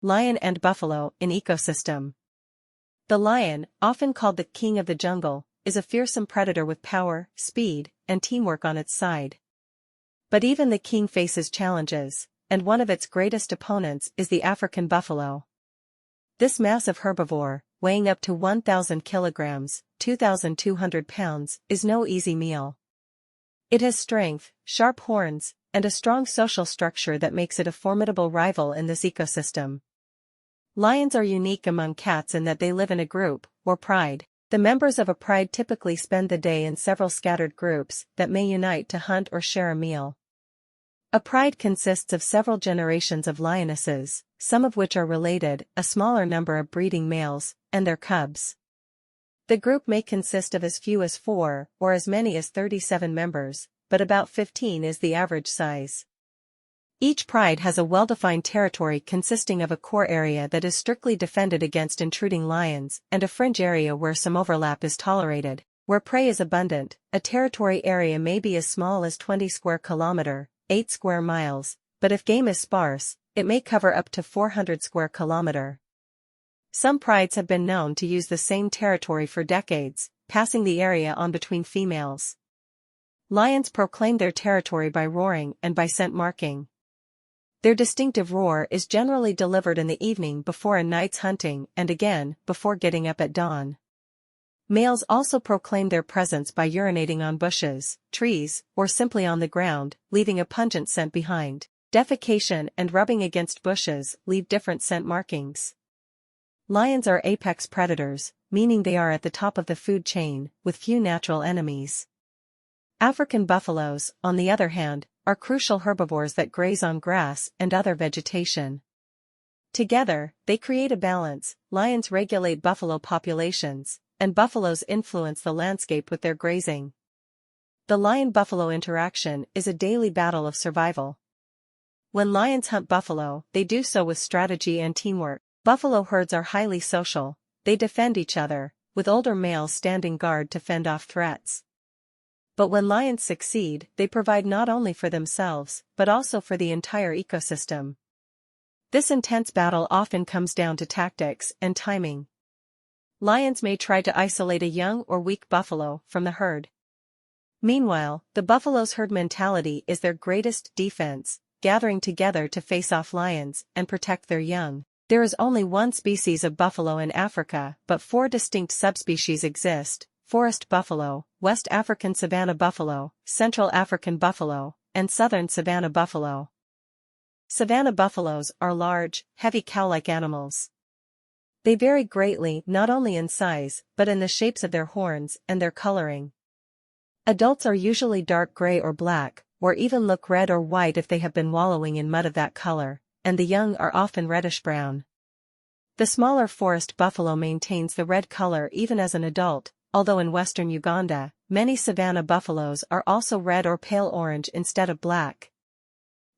Lion and buffalo in ecosystem. The lion, often called the king of the jungle, is a fearsome predator with power, speed, and teamwork on its side. But even the king faces challenges, and one of its greatest opponents is the African buffalo. This massive herbivore, weighing up to 1,000 kilograms, 2,200 pounds, is no easy meal. It has strength, sharp horns, and a strong social structure that makes it a formidable rival in this ecosystem. Lions are unique among cats in that they live in a group, or pride. The members of a pride typically spend the day in several scattered groups that may unite to hunt or share a meal. A pride consists of several generations of lionesses, some of which are related, a smaller number of breeding males, and their cubs. The group may consist of as few as 4 or as many as 37 members, but about 15 is the average size. Each pride has a well-defined territory consisting of a core area that is strictly defended against intruding lions and a fringe area where some overlap is tolerated. Where prey is abundant, a territory area may be as small as 20 square kilometer, 8 square miles, but if game is sparse, it may cover up to 400 square kilometer. Some prides have been known to use the same territory for decades, passing the area on between females. Lions proclaim their territory by roaring and by scent marking. Their distinctive roar is generally delivered in the evening before a night's hunting and again before getting up at dawn. Males also proclaim their presence by urinating on bushes, trees, or simply on the ground, leaving a pungent scent behind. Defecation and rubbing against bushes leave different scent markings. Lions are apex predators, meaning they are at the top of the food chain, with few natural enemies. African buffaloes, on the other hand, are crucial herbivores that graze on grass and other vegetation. Together, they create a balance. Lions regulate buffalo populations, and buffaloes influence the landscape with their grazing. The lion-buffalo interaction is a daily battle of survival. When lions hunt buffalo, they do so with strategy and teamwork. Buffalo herds are highly social, they defend each other, with older males standing guard to fend off threats. But when lions succeed, they provide not only for themselves, but also for the entire ecosystem. This intense battle often comes down to tactics and timing. Lions may try to isolate a young or weak buffalo from the herd. Meanwhile, the buffalo's herd mentality is their greatest defense, gathering together to face off lions and protect their young. There is only one species of buffalo in Africa, but 4 distinct subspecies exist: forest buffalo, West African savanna buffalo, Central African buffalo, and Southern savanna buffalo. Savanna buffaloes are large, heavy cow-like animals. They vary greatly not only in size, but in the shapes of their horns and their coloring. Adults are usually dark gray or black, or even look red or white if they have been wallowing in mud of that color, and the young are often reddish-brown. The smaller forest buffalo maintains the red color even as an adult, although in western Uganda, many savanna buffaloes are also red or pale orange instead of black.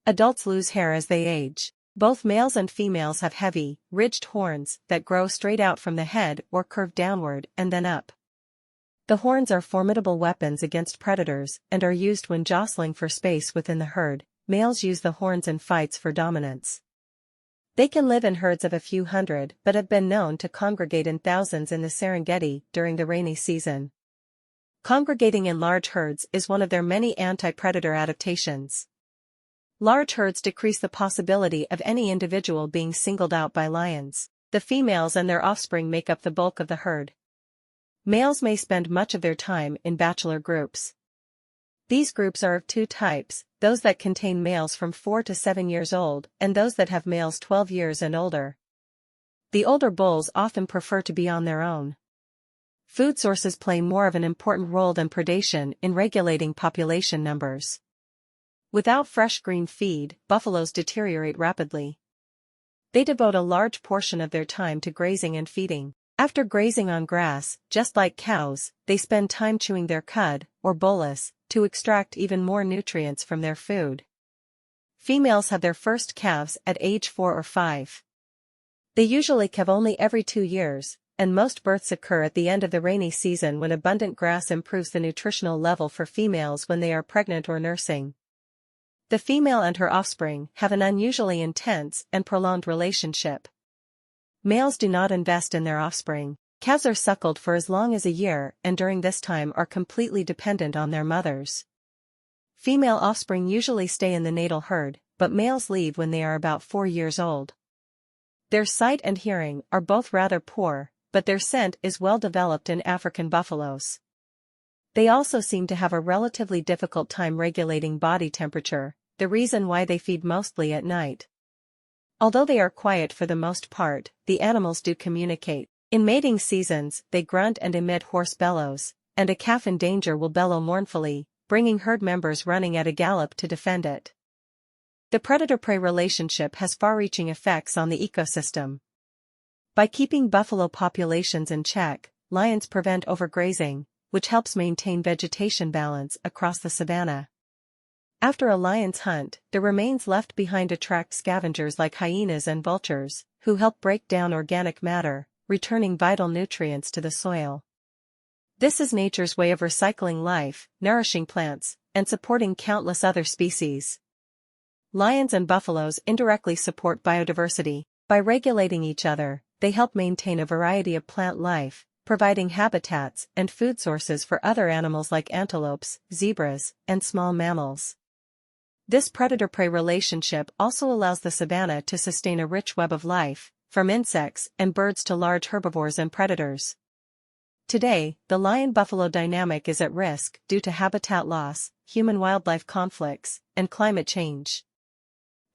Adults lose hair as they age. Both males and females have heavy, ridged horns that grow straight out from the head or curve downward and then up. The horns are formidable weapons against predators and are used when jostling for space within the herd. Males use the horns in fights for dominance. They can live in herds of a few hundred but have been known to congregate in thousands in the Serengeti during the rainy season. Congregating in large herds is one of their many anti-predator adaptations. Large herds decrease the possibility of any individual being singled out by lions. The females and their offspring make up the bulk of the herd. Males may spend much of their time in bachelor groups. These groups are of 2 types, those that contain males from 4 to 7 years old and those that have males 12 years and older. The older bulls often prefer to be on their own. Food sources play more of an important role than predation in regulating population numbers. Without fresh green feed, buffaloes deteriorate rapidly. They devote a large portion of their time to grazing and feeding. After grazing on grass, just like cows, they spend time chewing their cud, or bolus, to extract even more nutrients from their food. Females have their first calves at age 4 or 5. They usually calve only every 2 years, and most births occur at the end of the rainy season when abundant grass improves the nutritional level for females when they are pregnant or nursing. The female and her offspring have an unusually intense and prolonged relationship. Males do not invest in their offspring. Calves are suckled for as long as a year and during this time are completely dependent on their mothers. Female offspring usually stay in the natal herd, but males leave when they are about 4 years old. Their sight and hearing are both rather poor, but their scent is well developed in African buffaloes. They also seem to have a relatively difficult time regulating body temperature, the reason why they feed mostly at night. Although they are quiet for the most part, the animals do communicate. In mating seasons, they grunt and emit hoarse bellows, and a calf in danger will bellow mournfully, bringing herd members running at a gallop to defend it. The predator-prey relationship has far-reaching effects on the ecosystem. By keeping buffalo populations in check, lions prevent overgrazing, which helps maintain vegetation balance across the savanna. After a lion's hunt, the remains left behind attract scavengers like hyenas and vultures, who help break down organic matter, returning vital nutrients to the soil. This is nature's way of recycling life, nourishing plants, and supporting countless other species. Lions and buffaloes indirectly support biodiversity. By regulating each other, they help maintain a variety of plant life, providing habitats and food sources for other animals like antelopes, zebras, and small mammals. This predator-prey relationship also allows the savanna to sustain a rich web of life, from insects and birds to large herbivores and predators. Today, the lion-buffalo dynamic is at risk due to habitat loss, human-wildlife conflicts, and climate change.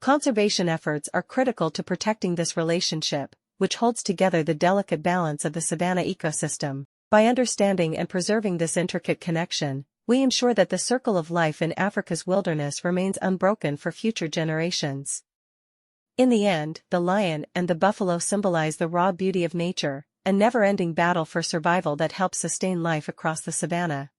Conservation efforts are critical to protecting this relationship, which holds together the delicate balance of the savanna ecosystem. By understanding and preserving this intricate connection, we ensure that the circle of life in Africa's wilderness remains unbroken for future generations. In the end, the lion and the buffalo symbolize the raw beauty of nature, a never-ending battle for survival that helps sustain life across the savanna.